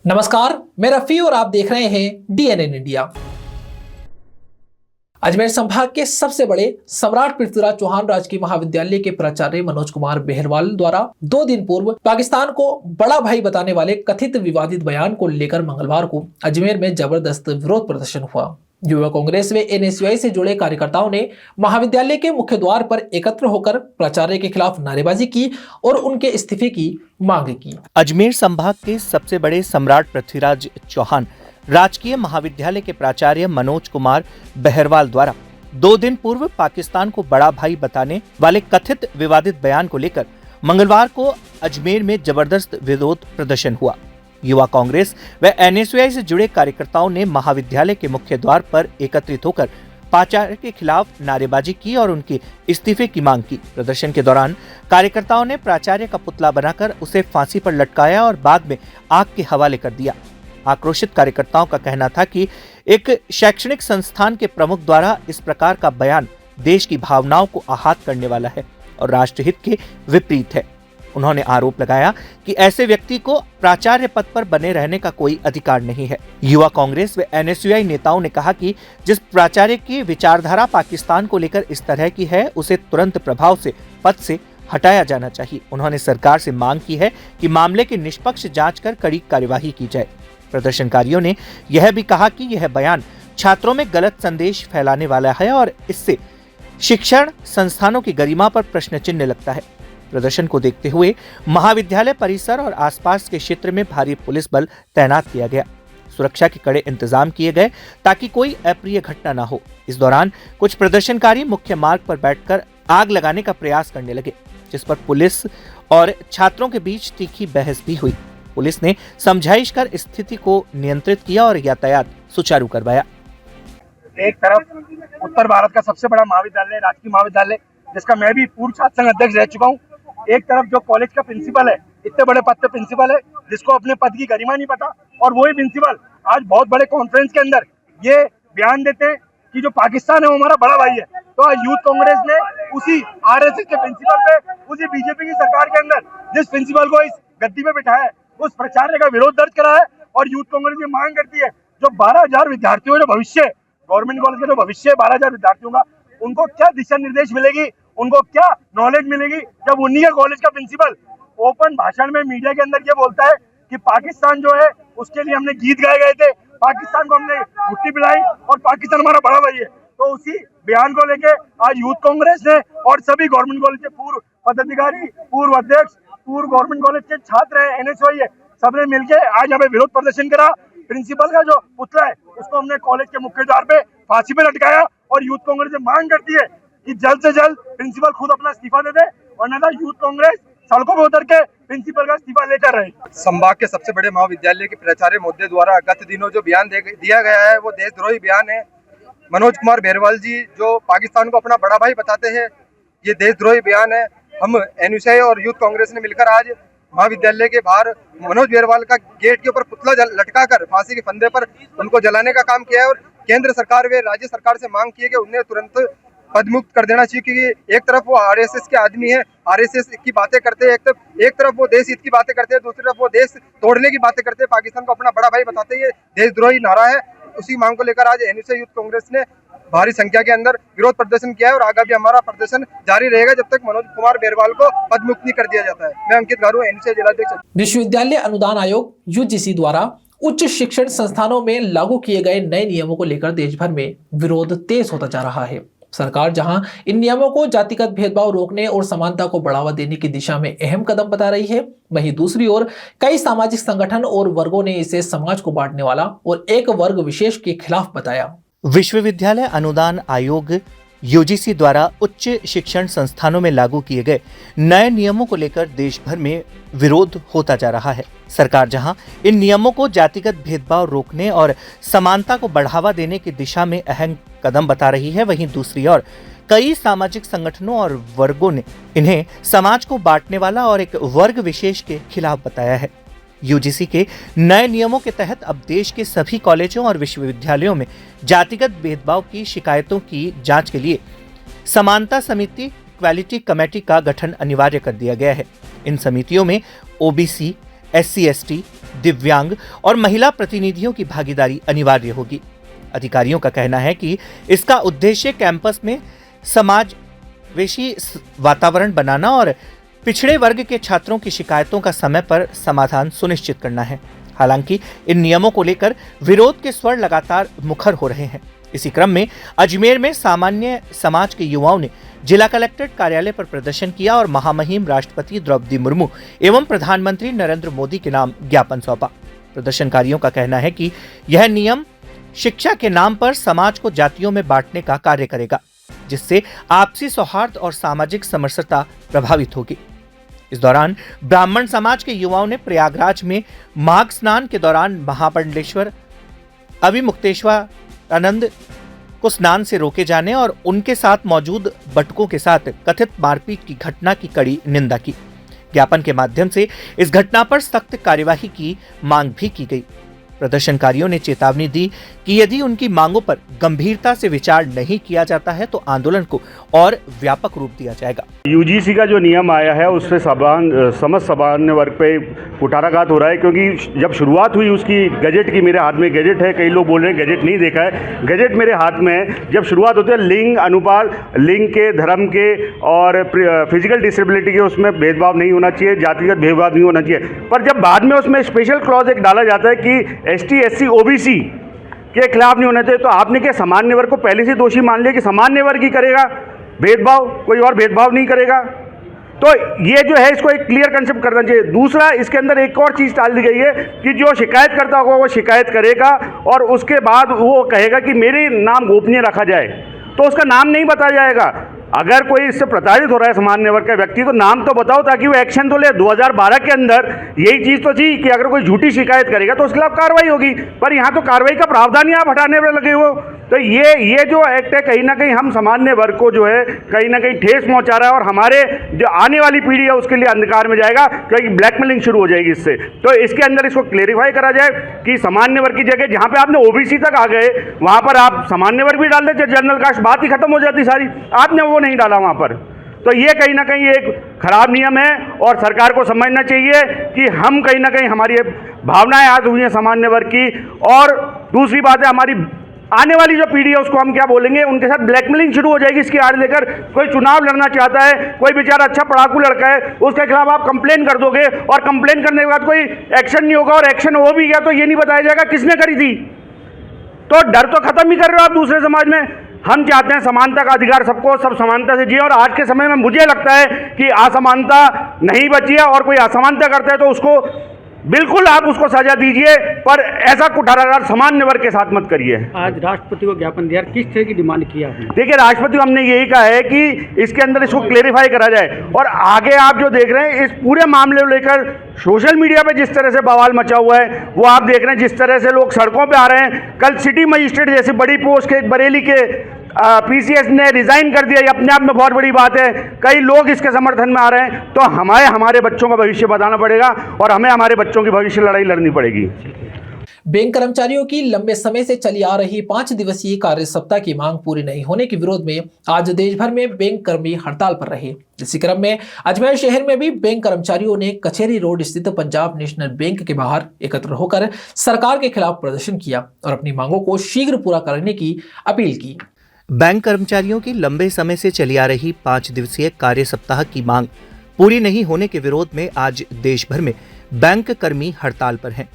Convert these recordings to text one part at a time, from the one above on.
नमस्कार, मैं रफी और आप देख रहे हैं डीएनएन इंडिया। अजमेर संभाग के सबसे बड़े सम्राट पृथ्वीराज चौहान राजकीय महाविद्यालय के प्राचार्य मनोज कुमार बेहरवाल द्वारा 2 दिन पूर्व पाकिस्तान को बड़ा भाई बताने वाले कथित विवादित बयान को लेकर मंगलवार को अजमेर में जबरदस्त विरोध प्रदर्शन हुआ। युवा कांग्रेस व एनएसयूआई से जुड़े कार्यकर्ताओं ने महाविद्यालय के मुख्य द्वार पर एकत्र होकर प्राचार्य के खिलाफ नारेबाजी की और उनके इस्तीफे की मांग की। अजमेर संभाग के सबसे बड़े सम्राट पृथ्वीराज चौहान राजकीय महाविद्यालय के प्राचार्य मनोज कुमार बेहरवाल द्वारा 2 दिन पूर्व पाकिस्तान को बड़ा भाई बताने वाले कथित विवादित बयान को लेकर मंगलवार को अजमेर में जबरदस्त विरोध प्रदर्शन हुआ। युवा कांग्रेस व एनएसयूआई से जुड़े कार्यकर्ताओं ने महाविद्यालय के मुख्य द्वार पर एकत्रित होकर प्राचार्य के खिलाफ नारेबाजी की और उनके इस्तीफे की मांग की। प्रदर्शन के दौरान कार्यकर्ताओं ने प्राचार्य का पुतला बनाकर उसे फांसी पर लटकाया और बाद में आग के हवाले कर दिया। आक्रोशित कार्यकर्ताओं का कहना था कि एक शैक्षणिक संस्थान के प्रमुख द्वारा इस प्रकार का बयान देश की भावनाओं को आहत करने वाला है और राष्ट्रहित के विपरीत है। उन्होंने आरोप लगाया कि ऐसे व्यक्ति को प्राचार्य पद पर बने रहने का कोई अधिकार नहीं है। युवा कांग्रेस व एनएसयूआई नेताओं ने कहा कि जिस प्राचार्य की विचारधारा पाकिस्तान को लेकर इस तरह की है, उसे तुरंत प्रभाव से पद से हटाया जाना चाहिए। उन्होंने सरकार से मांग की है कि मामले की निष्पक्ष जांच कर कड़ी कार्यवाही की जाए। प्रदर्शनकारियों ने यह भी कहा कि यह बयान छात्रों में गलत संदेश फैलाने वाला है और इससे शिक्षण संस्थानों की गरिमा पर प्रश्न चिन्ह लगता है। प्रदर्शन को देखते हुए महाविद्यालय परिसर और आसपास के क्षेत्र में भारी पुलिस बल तैनात किया गया। सुरक्षा के कड़े इंतजाम किए गए ताकि कोई अप्रिय घटना न हो। इस दौरान कुछ प्रदर्शनकारी मुख्य मार्ग पर बैठकर आग लगाने का प्रयास करने लगे, जिस पर पुलिस और छात्रों के बीच तीखी बहस भी हुई। पुलिस ने समझाइश कर स्थिति को नियंत्रित किया और यातायात सुचारू करवाया। एक तरफ उत्तर भारत का सबसे बड़ा महाविद्यालय राजकीय महाविद्यालय, जिसका मैं भी पूर्व छात्र संघ अध्यक्ष रह चुका हूँ। एक तरफ जो कॉलेज का प्रिंसिपल है, इतने बड़े पद पे प्रिंसिपल है, जिसको अपने पद की गरिमा नहीं पता, और वही प्रिंसिपल आज बहुत बड़े कॉन्फ्रेंस के अंदर ये बयान देते हैं कि जो पाकिस्तान है वो हमारा बड़ा भाई है। तो आज यूथ कांग्रेस ने उसी आरएसएस के प्रिंसिपल पे, उसी बीजेपी की सरकार के अंदर जिस प्रिंसिपल को इस गद्दी पे बिठाया है, उस प्राचार्य का विरोध दर्ज करा है। और यूथ कांग्रेस ये मांग करती है जो 12,000 विद्यार्थियों का भविष्य, गवर्नमेंट कॉलेज का जो भविष्य है 12,000 विद्यार्थियों का, उनको क्या दिशा निर्देश मिलेगी, उनको क्या नॉलेज मिलेगी जब उन्हीं का कॉलेज का प्रिंसिपल ओपन भाषण में मीडिया के अंदर ये बोलता है कि पाकिस्तान जो है उसके लिए हमने गीत गाए गए थे, पाकिस्तान को हमने गुट्टी पिलाई और पाकिस्तान हमारा बड़ा भाई है। तो उसी बयान को लेके आज यूथ कांग्रेस ने और सभी गवर्नमेंट कॉलेज के पूर्व पदाधिकारी, पूर्व अध्यक्ष, पूर्व गवर्नमेंट कॉलेज के छात्र है, एनएसयूआई है, सबने मिलकर आज यहाँ पे विरोध प्रदर्शन करा। प्रिंसिपल का जो पुतला है उसको हमने कॉलेज के मुख्य द्वार पे फांसी पे लटकाया और यूथ कांग्रेस से मांग करती है कि जल्द से जल्द प्रिंसिपल खुद अपना इस्तीफा दे दे, वरना यूथ कांग्रेस सड़कों पर उतर के प्रिंसिपल का इस्तीफा लेकर रहे। संभाग के सबसे बड़े महाविद्यालय के प्राचार्य महोदय द्वारा गत दिनों जो बयान दिया गया है वो देशद्रोही बयान है। मनोज कुमार बेहरवाल जी जो पाकिस्तान को अपना बड़ा भाई बताते हैं, ये देशद्रोही बयान है। हम एनएसयूआई और यूथ कांग्रेस ने मिलकर आज महाविद्यालय के बाहर मनोज बेहरवाल का गेट के ऊपर पुतला लटकाकर फांसी के फंदे पर उनको जलाने का काम किया है और केंद्र सरकार व राज्य सरकार से मांग की है कि उन्हें तुरंत पदमुक्त कर देना चाहिए, क्योंकि एक तरफ वो आरएसएस के आदमी है, आरएसएस की बातें करते हैं, एक तरफ वो देश हित की बातें करते हैं, दूसरी तरफ वो देश तोड़ने की बातें करते हैं, पाकिस्तान को अपना बड़ा भाई बताते हैं। देशद्रोही नारा है। उसी मांग को लेकर आज एनएसयूआई यूथ कांग्रेस ने भारी संख्या के अंदर विरोध प्रदर्शन किया है और आगे भी हमारा प्रदर्शन जारी रहेगा जब तक मनोज कुमार बेहरवाल को पदमुक्त नहीं कर दिया जाता है। मैं अंकित गारू, एनएसयूआई जिलाध्यक्ष। विश्वविद्यालय अनुदान आयोग यूजीसी द्वारा उच्च शिक्षण संस्थानों में लागू किए गए नए नियमों को लेकर देश भर में विरोध तेज होता जा रहा है। सरकार जहां इन नियमों को जातिगत भेदभाव रोकने और समानता को बढ़ावा देने की दिशा में अहम कदम बता रही है, वहीं दूसरी ओर कई सामाजिक संगठन और वर्गों ने इसे समाज को बांटने वाला और एक वर्ग विशेष के खिलाफ बताया। विश्वविद्यालय अनुदान आयोग यूजीसी द्वारा उच्च शिक्षण संस्थानों में लागू किए गए नए नियमों को लेकर देश भर में विरोध होता जा रहा है। सरकार जहां इन नियमों को जातिगत भेदभाव रोकने और समानता को बढ़ावा देने की दिशा में अहम कदम बता रही है, वहीं दूसरी ओर कई सामाजिक संगठनों और वर्गों ने इन्हें समाज को बांटने वाला और एक वर्ग विशेष के खिलाफ बताया है। यूजीसी के नए नियमों के तहत अब देश के सभी कॉलेजों और विश्वविद्यालयों में जातिगत भेदभाव की शिकायतों की जांच के लिए समानता समिति, इक्वालिटी कमेटी का गठन अनिवार्य कर दिया गया है। इन समितियों में ओबीसी, SC/ST, दिव्यांग और महिला प्रतिनिधियों की भागीदारी अनिवार्य होगी। अधिकारियों का कहना है कि इसका उद्देश्य कैंपस में समावेशी वातावरण बनाना और पिछड़े वर्ग के छात्रों की शिकायतों का समय पर समाधान सुनिश्चित करना है। हालांकि इन नियमों को लेकर विरोध के स्वर लगातार मुखर हो रहे हैं। इसी क्रम में अजमेर में सामान्य समाज के युवाओं ने जिला कलेक्ट्रेट कार्यालय पर प्रदर्शन किया और महामहिम राष्ट्रपति द्रौपदी मुर्मू एवं प्रधानमंत्री नरेंद्र मोदी के नाम ज्ञापन सौंपा। प्रदर्शनकारियों का कहना है कि यह नियम शिक्षा के नाम पर समाज को जातियों में बांटने का कार्य करेगा, जिससे आपसी सौहार्द और सामाजिक समरसता प्रभावित होगी। इस दौरान ब्राह्मण समाज के युवाओं ने प्रयागराज में माघ स्नान के दौरान महाबंडलेश्वर अविमुक्तेश्वरानंद को स्नान से रोके जाने और उनके साथ मौजूद बटुकों के साथ कथित मारपीट की घटना की कड़ी निंदा की। ज्ञापन के माध्यम से इस घटना पर सख्त कार्यवाही की मांग भी की गई। प्रदर्शनकारियों ने चेतावनी दी कि यदि उनकी मांगों पर गंभीरता से विचार नहीं किया जाता है तो आंदोलन को और व्यापक रूप दिया जाएगा। यूजीसी का जो नियम आया है उससे समस्त सामान्य वर्ग पे कुठाराघात हो रहा है, क्योंकि जब शुरुआत हुई उसकी गजट की, मेरे हाथ में गजट है, कई लोग बोल रहे हैं गजट नहीं देखा है, गजट मेरे हाथ में है। जब शुरुआत होती है लिंग अनुपात, लिंग के, धर्म के और फिजिकल डिसेबिलिटी के, उसमें भेदभाव नहीं होना चाहिए, जातिगत भेदभाव नहीं होना चाहिए। पर जब बाद में उसमें स्पेशल क्लॉज एक डाला जाता है कि ST SC OBC के खिलाफ नहीं होना चाहिए, तो आपने क्या सामान्य वर्ग को पहले से दोषी मान लिया कि सामान्य वर्ग ही करेगा भेदभाव, कोई और भेदभाव नहीं करेगा? तो ये जो है इसको एक क्लियर कंसेप्ट करना चाहिए। दूसरा, इसके अंदर एक और चीज़ डाल दी गई है कि जो शिकायत करता होगा वो शिकायत करेगा और उसके बाद वो कहेगा कि मेरे नाम गोपनीय रखा जाए, तो उसका नाम नहीं बताया जाएगा। अगर कोई इससे प्रताड़ित हो रहा है सामान्य वर्ग का व्यक्ति, तो नाम तो बताओ ताकि वो एक्शन तो ले। 2012 के अंदर यही चीज़ तो थी कि अगर कोई झूठी शिकायत करेगा तो उसके खिलाफ कार्रवाई होगी, पर यहाँ तो कार्रवाई का प्रावधान ही आप हटाने में लगे हो। तो ये जो एक्ट है कहीं ना कहीं हम सामान्य वर्ग को जो है कहीं ना कहीं ठेस पहुँचा रहा है और हमारे जो आने वाली पीढ़ी है उसके लिए अंधकार में जाएगा, क्योंकि ब्लैकमेलिंग शुरू हो जाएगी इससे। तो इसके अंदर इसको क्लेरिफाई करा जाए कि सामान्य वर्ग की जगह जहाँ पे आपने OBC तक आ गए वहाँ पर आप सामान्य वर्ग भी डाल देते, जनरल कास्ट, बात ही खत्म हो जाती सारी। आपने वो नहीं डाला वहाँ पर, तो ये कहीं ना कहीं एक खराब नियम है और सरकार को समझना चाहिए कि हम कहीं ना कहीं हमारी भावनाएं आज हुई हैं सामान्य वर्ग की। और दूसरी बात है, हमारी आने वाली जो पीढ़ी है उसको हम क्या बोलेंगे, उनके साथ ब्लैकमेलिंग शुरू हो जाएगी इसकी आड़ लेकर। कोई चुनाव लड़ना चाहता है, कोई बेचारा अच्छा पढ़ाकू लड़का है, उसके खिलाफ आप कंप्लेन कर दोगे और कंप्लेन करने के बाद कोई एक्शन नहीं होगा और एक्शन हो भी गया तो ये नहीं बताया जाएगा किसने करी थी। तो डर तो खत्म ही कर रहे हो आप दूसरे समाज में। हम चाहते हैं समानता का अधिकार सबको, सब समानता से जिए, और आज के समय में मुझे लगता है कि असमानता नहीं बची है और कोई असमानता करता है तो उसको बिल्कुल आप उसको सजा दीजिए, पर ऐसा कुठाराघात सामान्य वर्ग के साथ मत करिए। आज राष्ट्रपति को ज्ञापन दिया, किस तरह की डिमांड किया आपने? देखिए, राष्ट्रपति को हमने यही कहा है कि इसके अंदर इसको क्लेरिफाई करा जाए और आगे आप जो देख रहे हैं इस पूरे मामले को लेकर सोशल मीडिया पे जिस तरह से बवाल मचा हुआ है वो आप देख रहे हैं, जिस तरह से लोग सड़कों पे आ रहे हैं। कल सिटी मजिस्ट्रेट जैसी बड़ी पोस्ट के बरेली के PCS ने रिजाइन कर दिया, ये अपने आप में बहुत बड़ी बात है। कई लोग इसके समर्थन में आ रहे हैं, तो हमारे बच्चों का भविष्य बताना पड़ेगा और हमें हमारे बच्चों की भविष्य लड़ाई लड़नी पड़ेगी। बैंक कर्मचारियों की लंबे समय से चली आ रही 5 दिवसीय कार्य सप्ताह की मांग पूरी नहीं होने के विरोध में आज देश भर में बैंक कर्मी हड़ताल पर रहे। इसी क्रम में अजमेर शहर में भी बैंक कर्मचारियों ने कचहरी रोड स्थित पंजाब नेशनल बैंक के बाहर एकत्र होकर सरकार के खिलाफ प्रदर्शन किया और अपनी मांगों को शीघ्र पूरा करने की अपील की। बैंक कर्मचारियों की लंबे समय से चली आ रही 5 दिवसीय कार्य सप्ताह की मांग पूरी नहीं होने के विरोध में आज देश भर में बैंक कर्मी हड़ताल पर हैं।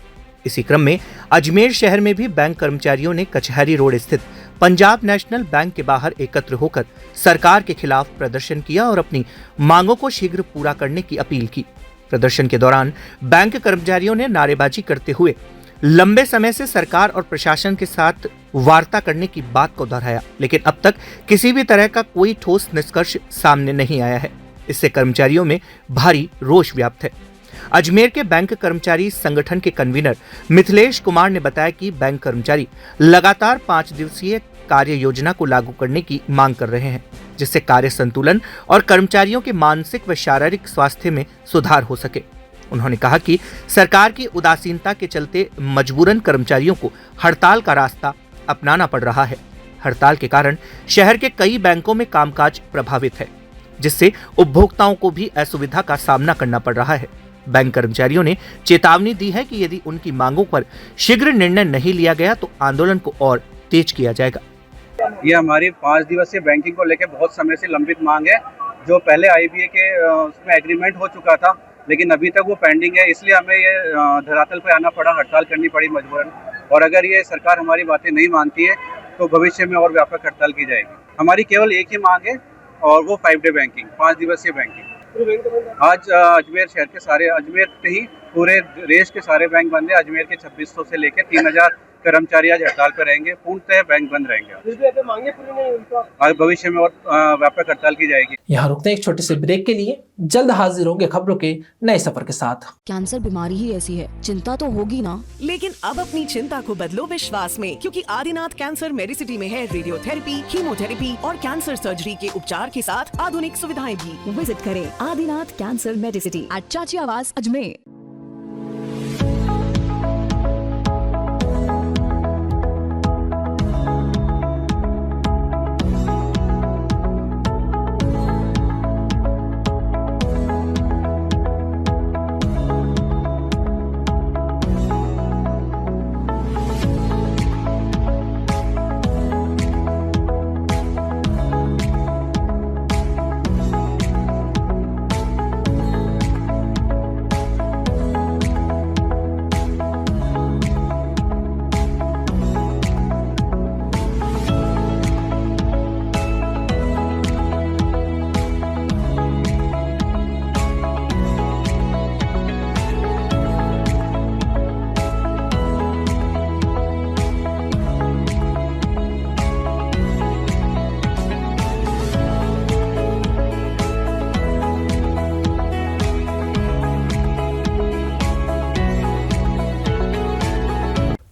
इसी क्रम में अजमेर शहर में भी बैंक कर्मचारियों ने कचहरी रोड स्थित पंजाब नेशनल बैंक के बाहर एकत्र होकर सरकार के खिलाफ प्रदर्शन किया और अपनी मांगों को शीघ्र पूरा करने की अपील की। प्रदर्शन के दौरान बैंक कर्मचारियों ने नारेबाजी करते हुए लंबे समय से सरकार और प्रशासन के साथ वार्ता करने की बात को दोहराया, लेकिन अब तक किसी भी तरह का कोई ठोस निष्कर्ष सामने नहीं आया है। इससे कर्मचारियों में भारी रोष व्याप्त है। अजमेर के बैंक कर्मचारी संगठन के कन्वीनर मिथिलेश कुमार ने बताया कि बैंक कर्मचारी लगातार 5 दिवसीय कार्य योजना को लागू करने की मांग कर रहे हैं, जिससे कार्य संतुलन और कर्मचारियों के मानसिक व शारीरिक स्वास्थ्य में सुधार हो सके। उन्होंने कहा कि सरकार की उदासीनता के चलते मजबूरन कर्मचारियों को हड़ताल का रास्ता अपनाना पड़ रहा है। हड़ताल के कारण शहर के कई बैंकों में कामकाज प्रभावित है, जिससे उपभोक्ताओं को भी असुविधा का सामना करना पड़ रहा है। बैंक कर्मचारियों ने चेतावनी दी है कि यदि उनकी मांगों पर शीघ्र निर्णय नहीं लिया गया तो आंदोलन को और तेज किया जाएगा। ये हमारी 5 दिवसीय बैंकिंग को लेकर बहुत समय से लंबित मांग है, जो पहले IBA के उसमें एग्रीमेंट हो चुका था, लेकिन अभी तक वो पेंडिंग है। इसलिए हमें ये धरातल पर आना पड़ा, हड़ताल करनी पड़ी मजबूरन। और अगर ये सरकार हमारी बातें नहीं मानती है तो भविष्य में और व्यापक हड़ताल की जाएगी। हमारी केवल एक ही मांग है और वो 5 डे बैंकिंग, 5 दिवसीय बैंकिंग। आज अजमेर शहर के सारे, अजमेर ही पूरे देश के सारे बैंक बंद है। अजमेर के 2600 से लेकर 3000 कर्मचारी आज हड़ताल पर रहेंगे। पूर्णतः बैंक बंद रहेंगे। आज भविष्य में और व्यापक हड़ताल की जाएगी। यहाँ रुकते हैं एक छोटे से ब्रेक के लिए, जल्द हाजिर होंगे खबरों के नए सफर के साथ। कैंसर बीमारी ही ऐसी है, चिंता तो होगी ना। लेकिन अब अपनी चिंता को बदलो विश्वास में, क्योंकि आदिनाथ कैंसर मेडिसिटी में है रेडियोथेरेपी, कीमोथेरेपी और कैंसर सर्जरी के उपचार के साथ आधुनिक सुविधाएं भी। विजिट करें आदिनाथ कैंसर मेडिसिटी एट चाची आवास अजमेर।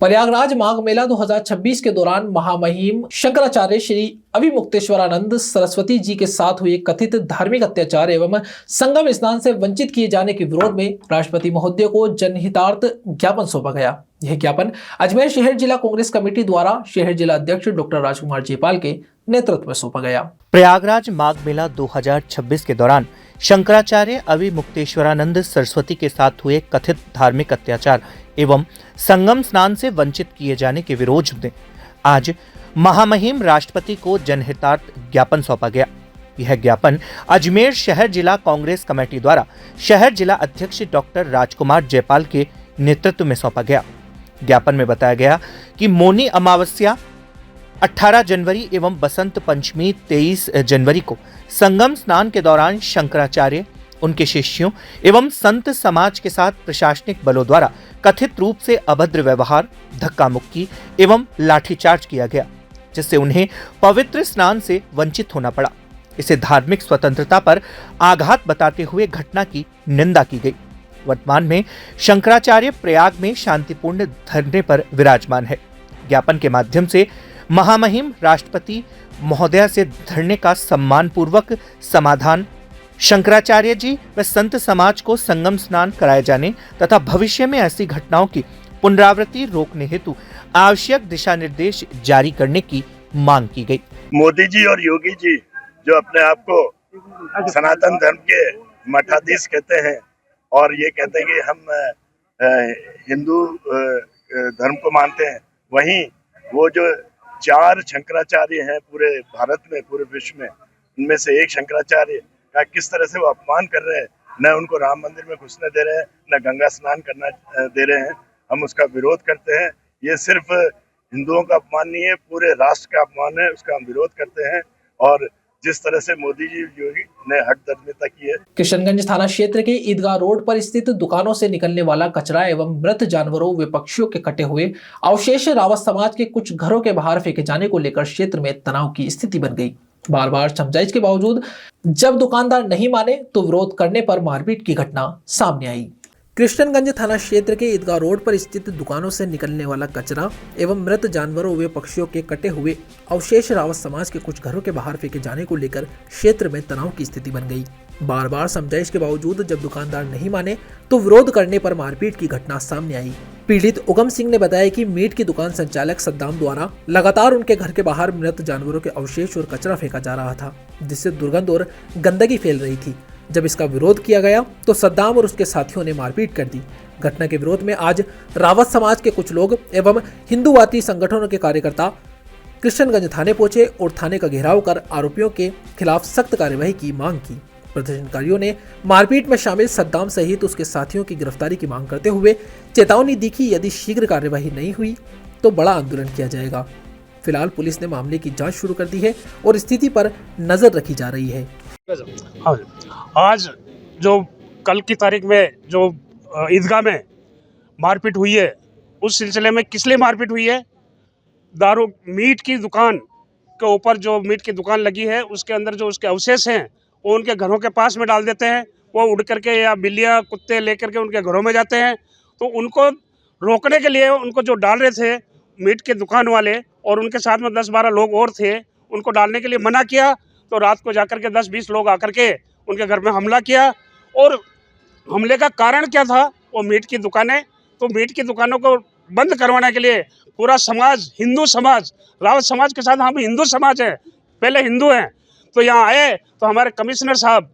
प्रयागराज माघ मेला 2026 के दौरान महामहिम शंकराचार्य श्री अभिमुक्तेश्वरानंद सरस्वती जी के साथ हुए कथित धार्मिक अत्याचार एवं संगम स्नान से वंचित किए जाने के विरोध में राष्ट्रपति महोदय को जनहितार्थ ज्ञापन सौंपा गया। यह ज्ञापन अजमेर शहर जिला कांग्रेस कमेटी द्वारा शहर जिला अध्यक्ष डॉक्टर राजकुमार जयपाल के नेतृत्व में सौंपा गया। प्रयागराज माघ मेला 2026 के दौरान शंकराचार्य अभिमुक्तेश्वरानंद सरस्वती के साथ हुए कथित धार्मिक अत्याचार एवं संगम स्नान से वंचित किए जाने के विरोध में आज महामहिम राष्ट्रपति को जनहितार्थ ज्ञापन सौंपा गया। यह ज्ञापन अजमेर शहर जिला कांग्रेस कमेटी द्वारा शहर जिला अध्यक्ष डॉक्टर राजकुमार जयपाल के नेतृत्व में सौंपा गया। ज्ञापन में बताया गया कि मौनी अमावस्या 18 जनवरी एवं बसंत पंचमी 23 जनवरी को संगम स्नान के दौरान शंकराचार्य, उनके शिष्यों एवं संत समाज के साथ प्रशासनिक बलों द्वारा कथित रूप से अभद्र व्यवहार, धक्का मुक्की एवं लाठीचार्ज किया गया, जिससे उन्हें पवित्र स्नान से वंचित होना पड़ा। इसे धार्मिक स्वतंत्रता पर आघात बताते हुए घटना की निंदा की गई। वर्तमान में शंकराचार्य प्रयाग में शांतिपूर्ण धरने पर विराजमान है। ज्ञापन के माध्यम से महामहिम राष्ट्रपति महोदया से धरने का सम्मानपूर्वक समाधान, शंकराचार्य जी व संत समाज को संगम स्नान कराए जाने तथा भविष्य में ऐसी घटनाओं की पुनरावृत्ति रोकने हेतु आवश्यक दिशा निर्देश जारी करने की मांग की गई। मोदी जी और योगी जी जो अपने आप को सनातन धर्म के मठाधीश कहते हैं और ये कहते हैं कि हम हिंदू धर्म को मानते हैं, वहीं वो जो 4 शंकराचार्य हैं पूरे भारत में, पूरे विश्व में, उनमें से एक शंकराचार्य का किस तरह से वो अपमान कर रहे हैं। न उनको राम मंदिर में घुसने दे रहे हैं, न गंगा स्नान करना दे रहे हैं। हम उसका विरोध करते हैं। ये सिर्फ हिंदुओं का अपमान नहीं है, पूरे राष्ट्र का अपमान है, उसका हम विरोध करते हैं। और जिस तरह से मोदी जी योगी ने हठधर्मिता की है। किशनगंज थाना क्षेत्र के ईदगाह रोड पर स्थित दुकानों से निकलने वाला कचरा एवं मृत जानवरों व पक्षियों के कटे हुए अवशेष रावत समाज के कुछ घरों के बाहर फेंके जाने को लेकर क्षेत्र में तनाव की स्थिति बन गई। बार बार समझाइश के बावजूद जब दुकानदार नहीं माने तो विरोध करने पर मारपीट की घटना सामने आई। कृष्णगंज थाना क्षेत्र के ईदगाह रोड पर स्थित दुकानों से निकलने वाला कचरा एवं मृत जानवरों व पक्षियों के कटे हुए अवशेष रावत समाज के कुछ घरों के बाहर फेंके जाने को लेकर क्षेत्र में तनाव की स्थिति बन गई। बार बार समझाइश के बावजूद जब दुकानदार नहीं माने तो विरोध करने पर मारपीट की घटना सामने आई। पीड़ित उगम सिंह ने बताया कि मीट की दुकान संचालक सद्दाम द्वारा लगातार उनके घर के बाहर मृत जानवरों के अवशेष और कचरा फेंका जा रहा था, जिससे दुर्गंध और गंदगी फैल रही थी। जब इसका विरोध किया गया तो सद्दाम और उसके साथियों ने मारपीट कर दी। घटना के विरोध में आज रावत समाज के कुछ लोग एवं हिंदूवादी संगठनों के कार्यकर्ता कृष्णगंज थाने पहुंचे और थाने का घेराव कर आरोपियों के खिलाफ सख्त कार्यवाही की मांग की। प्रदर्शनकारियों ने मारपीट में शामिल सद्दाम सहित उसके साथियों की गिरफ्तारी की मांग करते हुए चेतावनी दी कि यदि शीघ्र कार्यवाही नहीं हुई तो बड़ा आंदोलन किया जाएगा। फिलहाल पुलिस ने मामले की जांच शुरू कर दी है और स्थिति पर नजर रखी जा रही है। आज जो कल की तारीख में जो ईदगाह में मारपीट हुई है, उस सिलसिले में किस लिए मारपीट हुई है? दारू मीट की दुकान के ऊपर जो मीट की दुकान लगी है उसके अंदर जो उसके अवशेष हैं वो उनके घरों के पास में डाल देते हैं। वो उड़ करके या बिल्लियाँ कुत्ते लेकर के उनके घरों में जाते हैं। तो उनको रोकने के लिए उनको जो डाल रहे थे मीट के दुकान वाले और उनके साथ में 10-12 लोग और थे, उनको डालने के लिए मना किया। तो रात को जाकर के 10-20 लोग आकर के उनके घर में हमला किया। और हमले का कारण क्या था? वो मीट की दुकानें। तो मीट की दुकानों को बंद करवाने के लिए पूरा समाज, हिंदू समाज, रावत समाज के साथ हम हिंदू समाज हैं, पहले हिंदू हैं, तो यहाँ आए। तो हमारे कमिश्नर साहब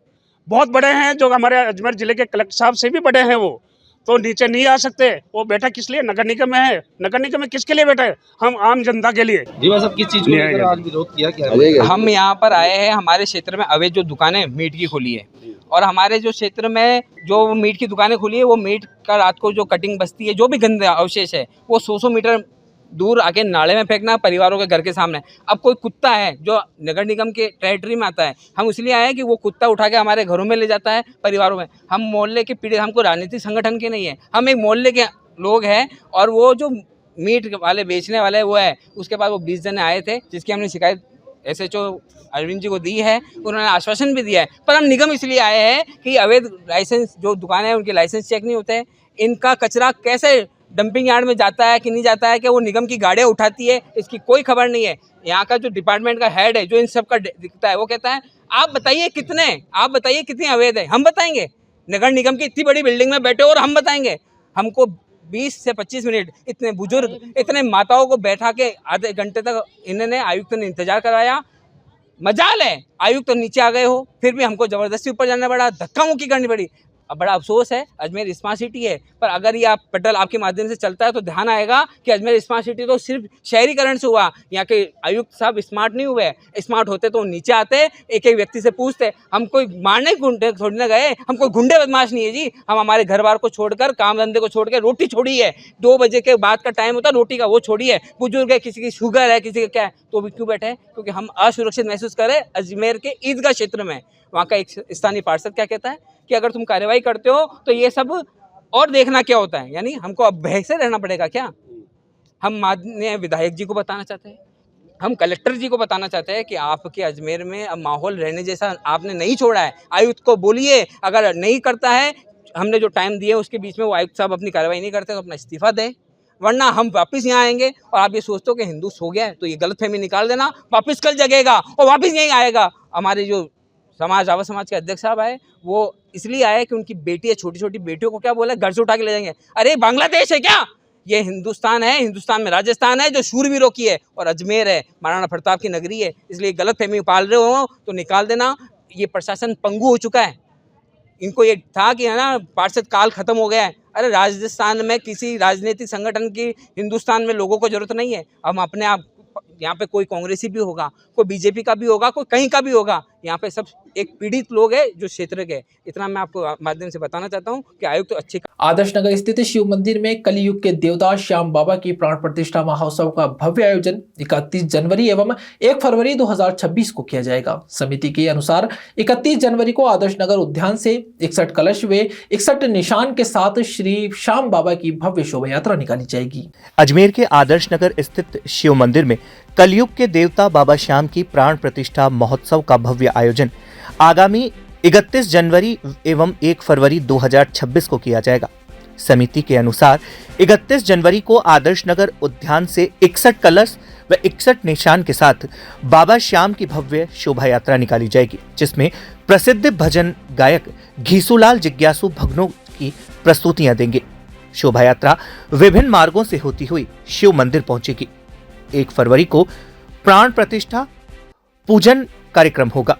बहुत बड़े हैं, जो हमारे अजमेर जिले के कलेक्टर साहब से भी बड़े हैं, वो तो नीचे नहीं आ सकते। वो बैठा किस लिए? नगर निगम में है। नगर निगम में किसके लिए बैठा है? हम आम जनता के लिए। किस चीज को लेकर आज विरोध किया क्या? हम यहाँ पर आए हैं, हमारे क्षेत्र में अवैध जो दुकानें मीट की खुली है और हमारे जो क्षेत्र में जो मीट की दुकानें खुली है वो मीट का रात को जो कटिंग बचती है, जो भी गंदे अवशेष है, वो 100 मीटर दूर आके नाले में फेंकना परिवारों के घर के सामने। अब कोई कुत्ता है जो नगर निगम के टेरिटरी में आता है, हम इसलिए आए हैं कि वो कुत्ता उठा के हमारे घरों में ले जाता है, परिवारों में। हम मोहल्ले के पीड़ित, हमको राजनीतिक संगठन के नहीं है, हम एक मोहल्ले के लोग हैं। और वो जो मीट वाले बेचने वाले वो है, उसके बाद वो 20 जने आए थे, जिसकी हमने शिकायत SHO अरविंद जी को दी है। उन्होंने आश्वासन भी दिया है। पर हम निगम इसलिए आए हैं कि अवैध लाइसेंस जो दुकानें हैं उनके लाइसेंस चेक नहीं होते हैं। इनका कचरा कैसे डंपिंग यार्ड में जाता है कि नहीं जाता है, कि वो निगम की गाड़ियाँ उठाती है, इसकी कोई खबर नहीं है। यहाँ का जो डिपार्टमेंट का हेड है, जो इन सब का दिखता है, वो कहता है आप बताइए कितने अवैध है, हम बताएंगे। नगर निगम की इतनी बड़ी बिल्डिंग में बैठे और हम बताएंगे। हमको 20 से 25 मिनट इतने बुजुर्ग, इतने माताओं को बैठा के आधे घंटे तक इन्होंने आयुक्त ने इंतजार कराया। मजाल है आयुक्त तो नीचे आ गए हो, फिर भी हमको ज़बरदस्ती ऊपर जाना पड़ा, धक्का मुक्की करनी पड़ी। अब बड़ा अफसोस है, अजमेर स्मार्ट सिटी है, पर अगर ये पेट्रोल आपके माध्यम से चलता है तो ध्यान आएगा कि अजमेर स्मार्ट सिटी तो सिर्फ शहरीकरण से हुआ। यहाँ के आयुक्त साहब स्मार्ट नहीं हुए। स्मार्ट होते तो नीचे आते, एक एक व्यक्ति से पूछते। हम कोई मारने गुंडे छोड़ने गए, हम कोई गुंडे बदमाश नहीं है जी। हम हमारे घर बार को छोड़कर, काम धंधे को छोड़ के रोटी छोड़ी है। 2 बजे के बाद का टाइम होता है रोटी का, वो छोड़ी है। बुजुर्ग है, किसी की शुगर है, किसी का क्या है, तो भी क्यों बैठे? क्योंकि हम असुरक्षित महसूस करें। अजमेर के ईदगाह क्षेत्र में वहाँ का एक स्थानीय पार्षद क्या कहता है कि अगर तुम कार्रवाई करते हो तो ये सब और देखना क्या होता है, यानी हमको अब भय से रहना पड़ेगा क्या? हम माननीय विधायक जी को बताना चाहते हैं, हम कलेक्टर जी को बताना चाहते हैं कि आपके अजमेर में अब माहौल रहने जैसा आपने नहीं छोड़ा है। आयुक्त को बोलिए, अगर नहीं करता है, हमने जो टाइम दिए उसके बीच में वो आयुक्त साहब अपनी कार्रवाई नहीं करते तो अपना इस्तीफा दें, वरना हम वापस यहाँ आएंगे। और आप ये सोचते हो कि हिंदू सो गया है तो ये गलतफहमी निकाल देना, वापस कल जगेगा और वापस यहीं आएगा। हमारे जो समाज, रावत समाज के अध्यक्ष साहब आए, वो इसलिए आए कि उनकी बेटी है, छोटी छोटी बेटियों को क्या बोला, घर से उठा के ले जाएंगे। अरे बांग्लादेश है क्या? ये हिंदुस्तान है, हिंदुस्तान में राजस्थान है जो शूरवीरों की है, और अजमेर है महाराणा प्रताप की नगरी है। इसलिए गलतफहमी पाल रहे हो तो निकाल देना। ये प्रशासन पंगु हो चुका है। इनको ये था कि है ना पार्षद काल खत्म हो गया है। अरे राजस्थान में किसी राजनीतिक संगठन की, हिंदुस्तान में लोगों को जरूरत नहीं है। हम अपने आप, यहाँ पे कोई कांग्रेसी भी होगा, कोई बीजेपी का भी होगा, कोई कहीं का भी होगा, यहाँ पे सब एक पीड़ित लोग हैं जो क्षेत्र के। इतना मैं आपको माध्यम से बताना चाहता हूँ कि आयुक्त तो अच्छे। आदर्श नगर स्थित शिव मंदिर में कलियुग के देवता श्याम बाबा की प्राण प्रतिष्ठा महोत्सव का भव्य आयोजन 31 जनवरी एवं 1 फरवरी 2026 को किया जाएगा। समिति के अनुसार 31 जनवरी को आदर्श नगर उद्यान से 61 कलश व 61 निशान के साथ श्री श्याम बाबा की भव्य शोभा यात्रा निकाली जाएगी। अजमेर के आदर्श नगर स्थित शिव मंदिर में कलयुग के देवता बाबा श्याम की प्राण प्रतिष्ठा महोत्सव का भव्य आयोजन आगामी 31 जनवरी एवं 1 फरवरी 2026 को किया जाएगा। समिति के अनुसार 31 जनवरी को आदर्श नगर उद्यान से 61 कलश व 61 निशान के साथ बाबा श्याम की भव्य शोभा यात्रा निकाली जाएगी, जिसमें प्रसिद्ध भजन गायक घीसूलाल जिज्ञासु भजनों की प्रस्तुतियां देंगे। शोभा यात्रा विभिन्न मार्गों से होती हुई शिव मंदिर पहुंचेगी। 1 फरवरी को प्राण प्रतिष्ठा पूजन कार्यक्रम होगा।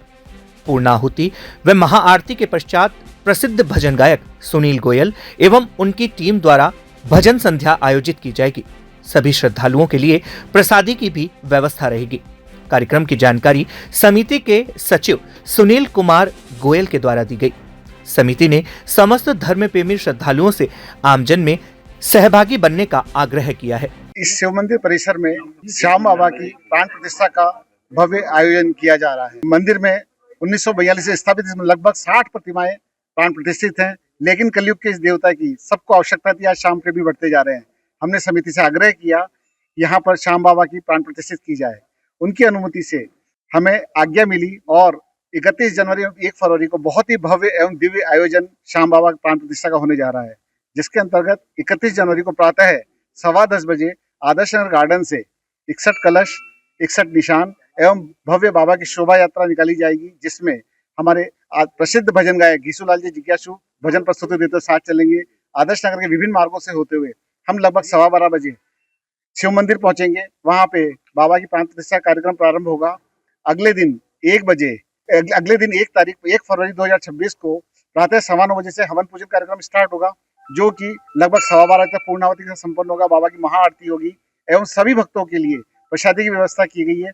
पूर्णाहुति व महाआरती के पश्चात प्रसिद्ध भजन गायक सुनील गोयल एवं उनकी टीम द्वारा भजन संध्या आयोजित की जाएगी। सभी श्रद्धालुओं के लिए प्रसादी की भी व्यवस्था रहेगी। कार्यक्रम की जानकारी समिति के सचिव सुनील कुमार गोयल के द्वारा दी गई। समिति ने समस्त धर्म प्रेमी श्रद्धालुओं से आमजन में सहभागी बनने का आग्रह किया है। इस शिव मंदिर परिसर में श्याम बाबा की प्राण प्रतिष्ठा का भव्य आयोजन किया जा रहा है। मंदिर में 1942 से स्थापित इसमें लगभग 60 प्रतिमाएं प्राण प्रतिष्ठित हैं, लेकिन कलयुग के इस देवता की सबको आवश्यकता थी। आज श्याम प्रेमी बढ़ते जा रहे हैं। हमने समिति से आग्रह किया यहाँ पर श्याम बाबा की प्राण प्रतिष्ठित की जाए। उनकी अनुमति से हमें आज्ञा मिली और 31 जनवरी और 1 फरवरी को बहुत ही भव्य एवं दिव्य आयोजन श्याम बाबा की प्राण प्रतिष्ठा का होने जा रहा है, जिसके अंतर्गत 31 जनवरी को प्रातः 10:15 बजे आदर्श नगर गार्डन से 61 कलश, 61 निशान एवं भव्य बाबा की शोभा यात्रा निकाली जाएगी, जिसमें हमारे प्रसिद्ध भजन गायक घीसूलाल जी जिज्ञासु भजन प्रस्तुति देते साथ चलेंगे। आदर्श नगर के विभिन्न मार्गों से होते हुए हम लगभग 12:15 बजे शिव मंदिर पहुंचेंगे। वहां पे बाबा की प्राण प्रतिष्ठा कार्यक्रम प्रारंभ होगा। अगले दिन 1 तारीख 1 फरवरी 2026 को प्रातः 9:15 बजे से हवन पूजन कार्यक्रम स्टार्ट होगा, जो कि लगभग 12:15 तक पूर्णावती से संपन्न होगा। बाबा की महाआरती होगी एवं सभी भक्तों के लिए प्रसादी की व्यवस्था की गई है।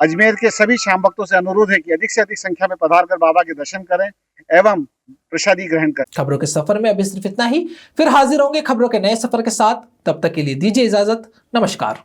अजमेर के सभी श्याम भक्तों से अनुरोध है कि अधिक से अधिक संख्या में पधार कर बाबा के दर्शन करें एवं प्रसादी ग्रहण करें। खबरों के सफर में अभी सिर्फ इतना ही। फिर हाजिर होंगे खबरों के नए सफर के साथ। तब तक के लिए दीजिए इजाजत। नमस्कार।